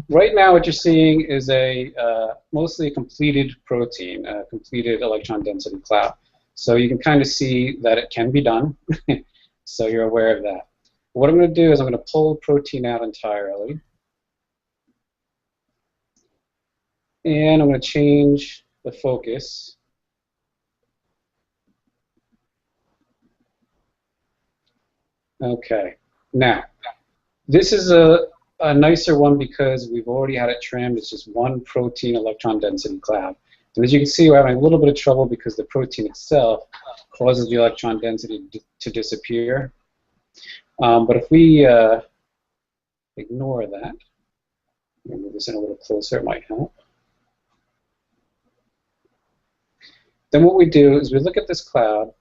Right now, what you're seeing is a mostly a completed protein, a completed electron density cloud. So you can kind of see that it can be done. So you're aware of that. What I'm going to do is I'm going to pull the protein out entirely. And I'm going to change the focus. Okay. Now, this is a nicer one because we've already had it trimmed. It's just one protein electron density cloud. And as you can see, we're having a little bit of trouble because the protein itself causes the electron density to disappear. But if we ignore that, move this in a little closer, it might help. Then what we do is we look at this cloud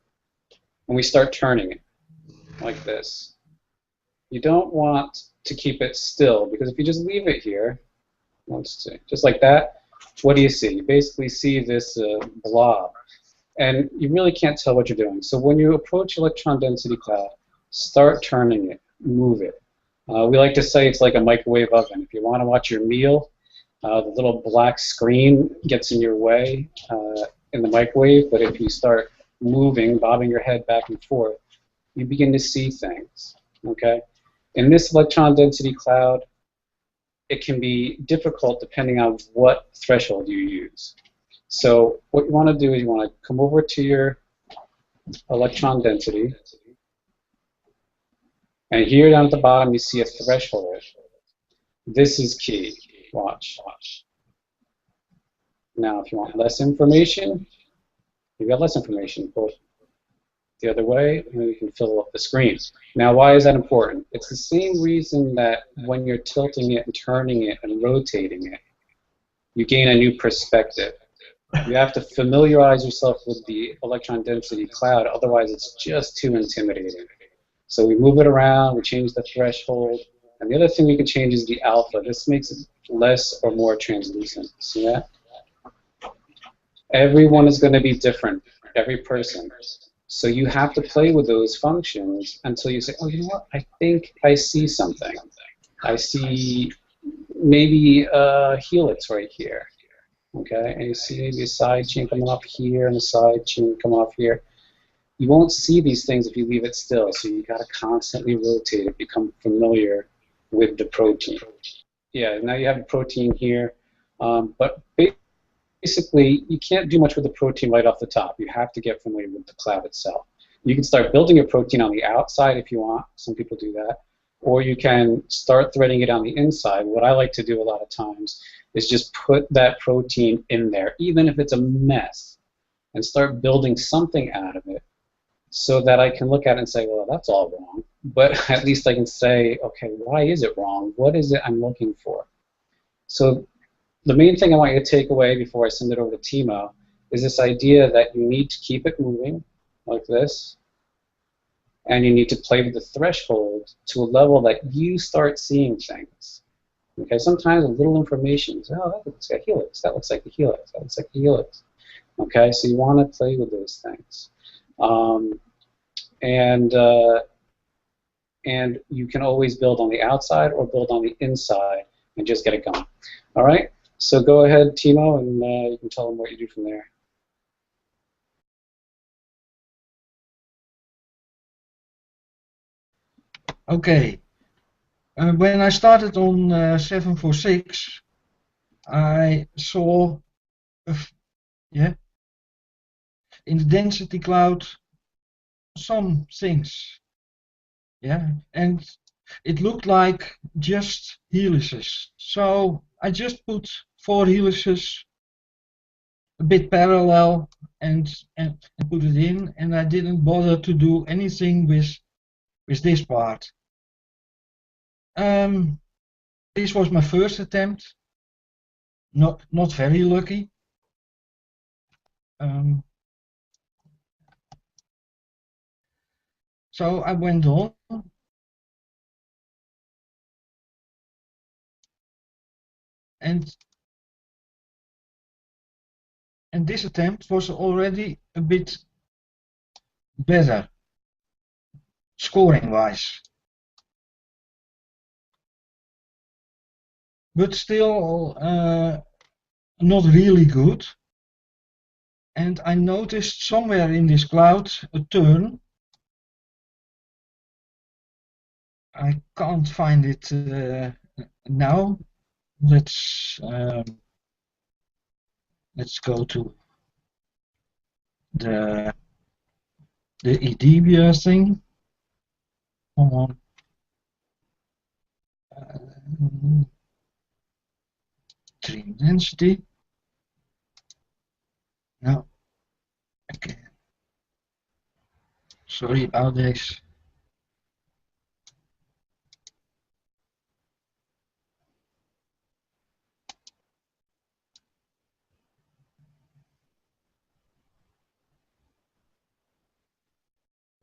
and we start turning it like this. You don't want to keep it still because if you just leave it here, let's see, just like that, what do you see? You basically see this blob. And you really can't tell what you're doing. So when you approach electron density cloud, start turning it, move it. We like to say it's like a microwave oven. If you want to watch your meal, the little black screen gets in your way in the microwave, but if you start moving, bobbing your head back and forth, you begin to see things, okay? In this electron density cloud, it can be difficult depending on what threshold you use. So what you want to do is you want to come over to your electron density, and here down at the bottom you see a threshold. This is key. Watch. Now if you want less information, you've got less information. Pull it the other way, and you can fill up the screen. Now why is that important? It's the same reason that when you're tilting it and turning it and rotating it, you gain a new perspective. You have to familiarize yourself with the electron density cloud, otherwise it's just too intimidating. So we move it around, we change the threshold, and the other thing we can change is the alpha. This makes it less or more translucent. See that? Everyone is going to be different, every person. So you have to play with those functions until you say, oh, you know what, I think I see something. I see maybe a helix right here. Okay, and you see maybe a side chain coming off here and a side chain coming off here. You won't see these things if you leave it still, so you got to constantly rotate it, become familiar with the protein. Yeah, now you have the protein here, but basically you can't do much with the protein right off the top. You have to get familiar with the cloud itself. You can start building your protein on the outside if you want. Some people do that. Or you can start threading it on the inside. What I like to do a lot of times is just put that protein in there, even if it's a mess, and start building something out of it so that I can look at it and say, well, that's all wrong. But at least I can say, okay, why is it wrong? What is it I'm looking for? So the main thing I want you to take away before I send it over to Timo is this idea that you need to keep it moving like this, and you need to play with the threshold to a level that you start seeing things. Okay, sometimes a little information, oh, that looks like a helix, that looks like a helix, that looks like a helix. Okay, so you want to play with those things. And you can always build on the outside or build on the inside and just get it going. All right, so go ahead, Timo, and you can tell them what you do from there. Okay. When I started on 746, I saw, in the density cloud, some things. And it looked like just helices. So I just put 4 helices a bit parallel and put it in, and I didn't bother to do anything with this part. This was my first attempt. Not very lucky. So I went on, and this attempt was already a bit better, scoring-wise. but still not really good. And I noticed somewhere in this cloud a turn. I can't find it now. Let's go to the EDBR thing. Come on. Stream density. No. Okay. Sorry about this.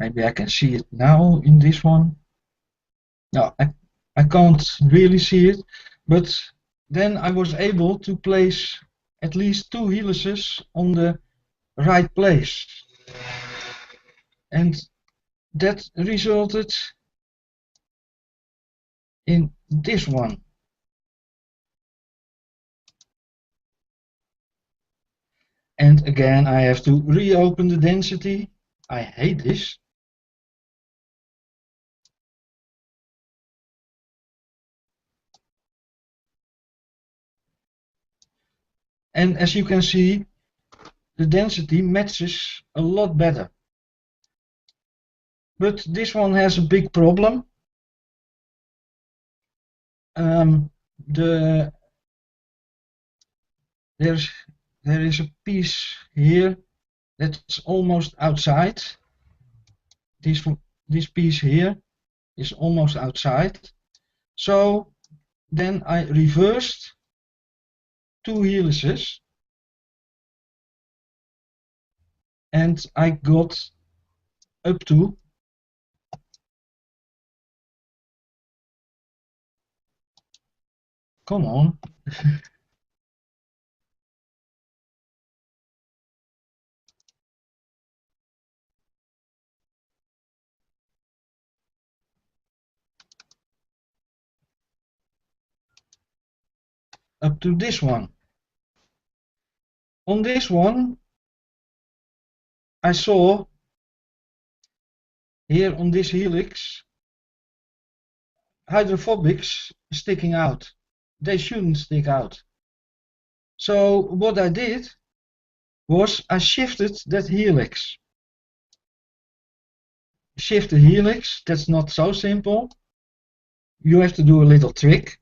Maybe I can see it now in this one. No, I can't really see it, but then I was able to place at least 2 helices on the right place. And that resulted in this one. And again, I have to reopen the density. I hate this. And as you can see, the density matches a lot better. But this one has a big problem. There is a piece here that's almost outside. This piece here is almost outside. So then I reversed 2 helices and I got up to come on. Up to this one. On this one, I saw here on this helix hydrophobics sticking out. They shouldn't stick out. So what I did was I shifted that helix. Shift the helix, that's not so simple. You have to do a little trick.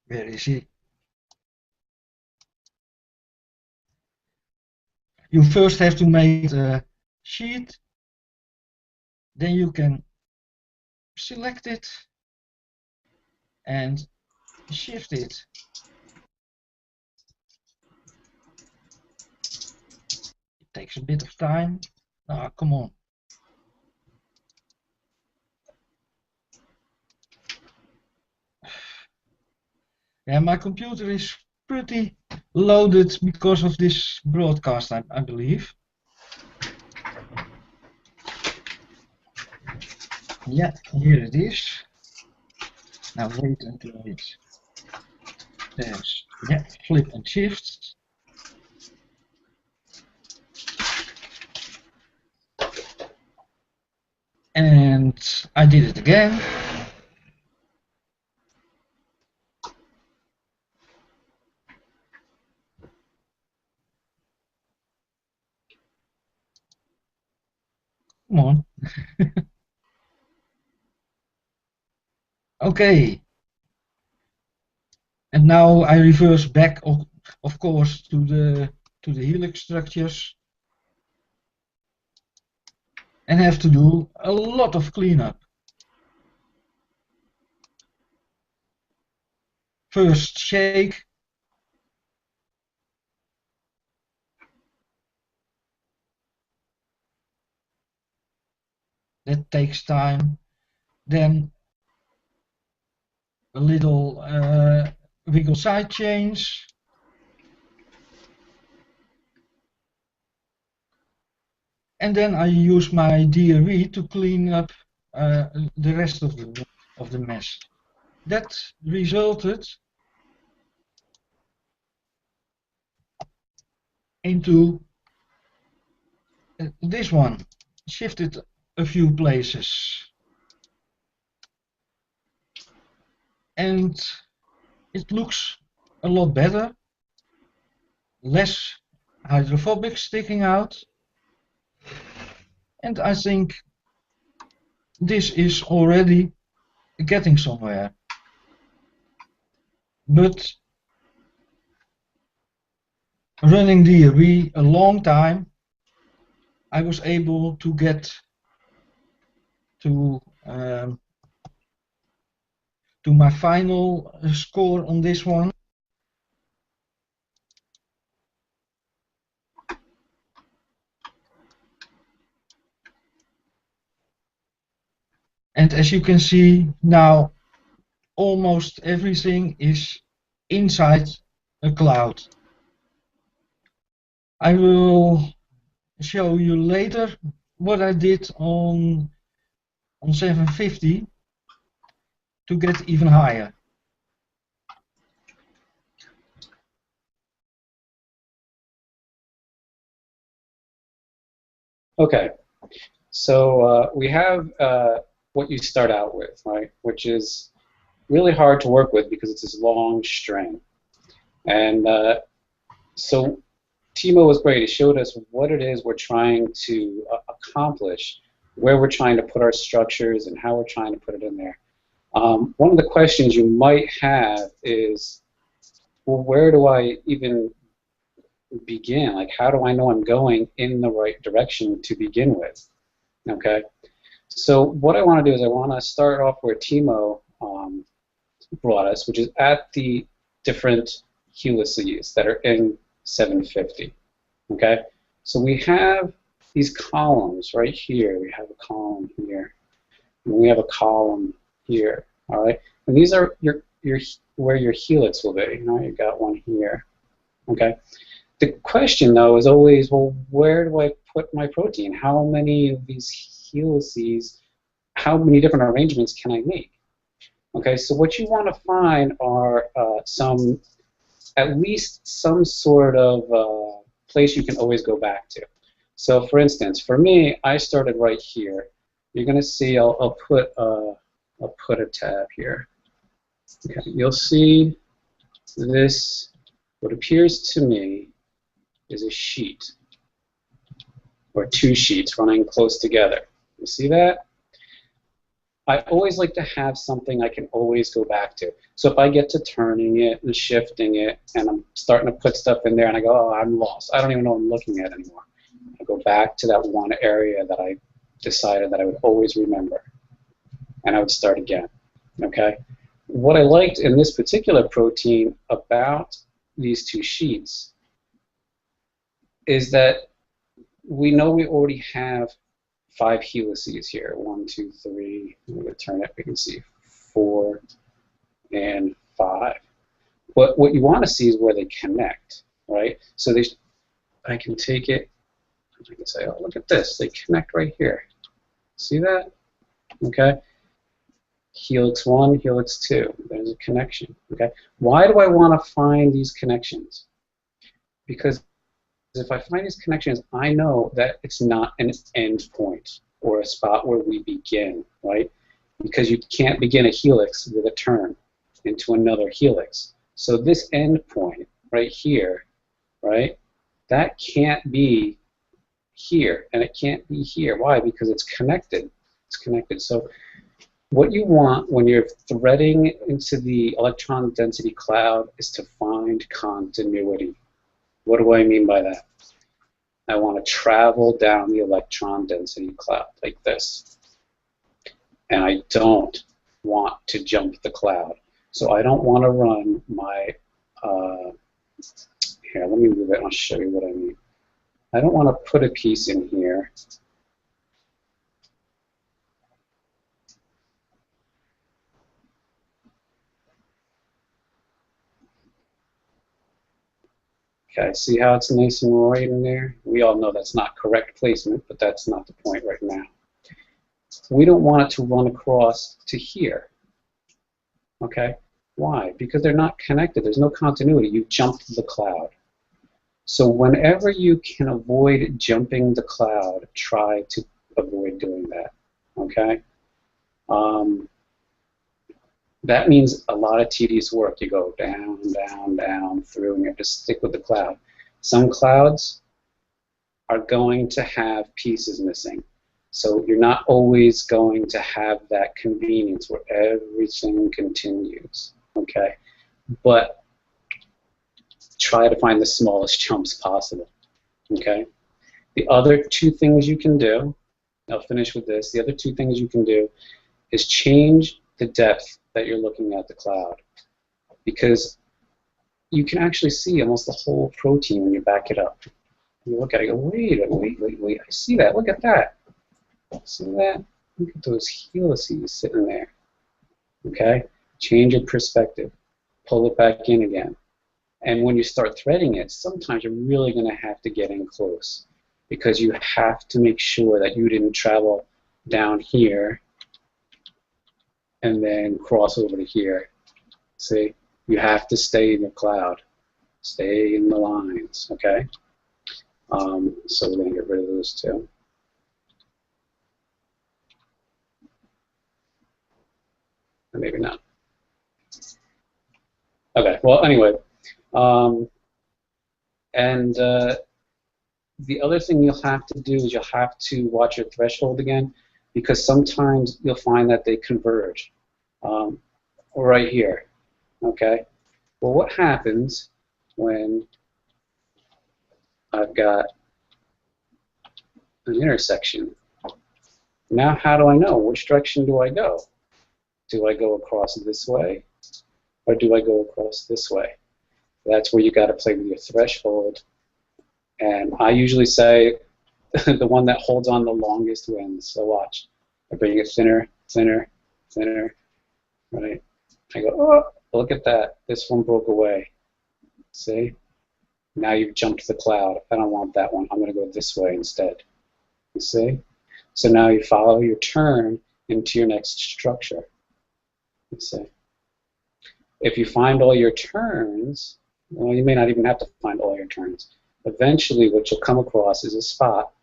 Where is he? You first have to make a sheet, then you can select it and shift it. It takes a bit of time. Ah, come on. Yeah, my computer is pretty loaded because of this broadcast, I believe. Yeah, here it is. Now wait until it's there's, yeah, flip and shift. And I did it again. Come on. Okay. And now I reverse back, of course, to the helix structures and have to do a lot of cleanup. First shake. That takes time. Then a little wiggle side change. And then I use my DRE to clean up the rest of the mesh. That resulted into this one, shifted a few places, and it looks a lot better, less hydrophobic sticking out, and I think this is already getting somewhere. But running DRE a long time, I was able to get to my final score on this one. And as you can see now, almost everything is inside a cloud. I will show you later what I did on 750 to get even higher. Okay, so we have what you start out with, right, which is really hard to work with because it's this long string. And so Timo was great. He showed us what it is we're trying to accomplish, where we're trying to put our structures, and how we're trying to put it in there. One of the questions you might have is, well, where do I even begin? Like, how do I know I'm going in the right direction to begin with? Okay, so what I want to do is I want to start off where Timo brought us, which is at the different helices that are in 750. Okay, so we have these columns right here. We have a column here, and we have a column here. All right, and these are your where your helix will be. Now you've got one here. Okay. The question, though, is always, well, where do I put my protein? How many of these helices, how many different arrangements can I make? Okay, so what you want to find are at least some sort of place you can always go back to. So, for instance, for me, I started right here. You're going to see, I'll put a tab here. Okay, you'll see this, what appears to me is a sheet, or two sheets running close together. You see that? I always like to have something I can always go back to. So if I get to turning it and shifting it, and I'm starting to put stuff in there, and I go, oh, I'm lost. I don't even know what I'm looking at anymore. I go back to that one area that I decided that I would always remember, and I would start again. Okay? What I liked in this particular protein about these two sheets is that we know we already have 5 helices here. 1, 2, 3. I'm going to turn it. We can see 4 and 5. But what you want to see is where they connect, right? So I can take it. I can say, oh, look at this. They connect right here. See that? Okay. Helix 1, helix 2. There's a connection. Okay. Why do I want to find these connections? Because if I find these connections, I know that it's not an end point or a spot where we begin, right? Because you can't begin a helix with a turn into another helix. So this end point right here, right, that can't be here, and it can't be here. Why? Because it's connected. It's connected. So what you want when you're threading into the electron density cloud is to find continuity. What do I mean by that? I want to travel down the electron density cloud like this. And I don't want to jump the cloud. So I don't want to run my, here, let me move it and I'll show you what I mean. I don't want to put a piece in here. Okay, see how it's nice and right in there? We all know that's not correct placement, but that's not the point right now. we don't want it to run across to here. Okay? Why? Because they're not connected. There's no continuity. You jumped the cloud. So whenever you can avoid jumping the cloud, try to avoid doing that. Okay? That means a lot of tedious work. You go down, down, down through, and you have to stick with the cloud. Some clouds are going to have pieces missing. So you're not always going to have that convenience where everything continues. Okay? But try to find the smallest chunks possible. Okay? The other two things you can do, I'll finish with this, the other two things you can do is change the depth that you're looking at the cloud, because you can actually see almost the whole protein when you back it up. You look at it and go, wait, I see that, look at that. See that? Look at those helices sitting there. Okay? Change your perspective. Pull it back in again. And when you start threading it, sometimes you're really going to have to get in close, because you have to make sure that you didn't travel down here and then cross over to here. See? You have to stay in the cloud. Stay in the lines, okay? So we're going to get rid of those two. Or maybe not. Okay, well, anyway. The other thing you'll have to do is you'll have to watch your threshold again, because sometimes you'll find that they converge. Right here, okay? Well, what happens when I've got an intersection? Now how do I know? Which direction do I go? Do I go across this way, or do I go across this way? That's where you got to play with your threshold. And I usually say the one that holds on the longest wins. So watch. I bring it thinner, thinner, thinner, right? I go, oh, look at that. This one broke away. See? Now you've jumped the cloud. I don't want that one. I'm going to go this way instead. You see? So now you follow your turn into your next structure. You see? If you find all your turns, well, you may not even have to find all your turns. Eventually, what you'll come across is a spot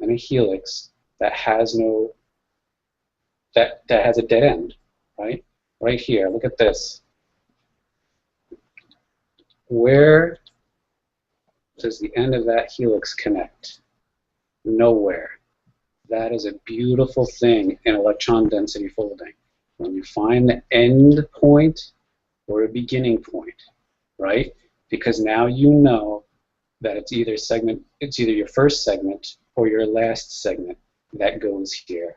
and a helix that has no, that has a dead end, right? Right here, look at this. Where does the end of that helix connect? Nowhere. That is a beautiful thing in electron density folding. When you find the end point or a beginning point, right? Because now you know that it's either your first segment or your last segment that goes here.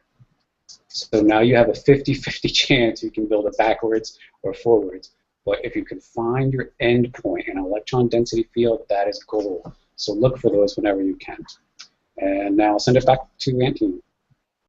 So now you have a 50-50 chance you can build it backwards or forwards. But if you can find your end point in an electron density field, that is gold. So look for those whenever you can. And now I'll send it back to Antine.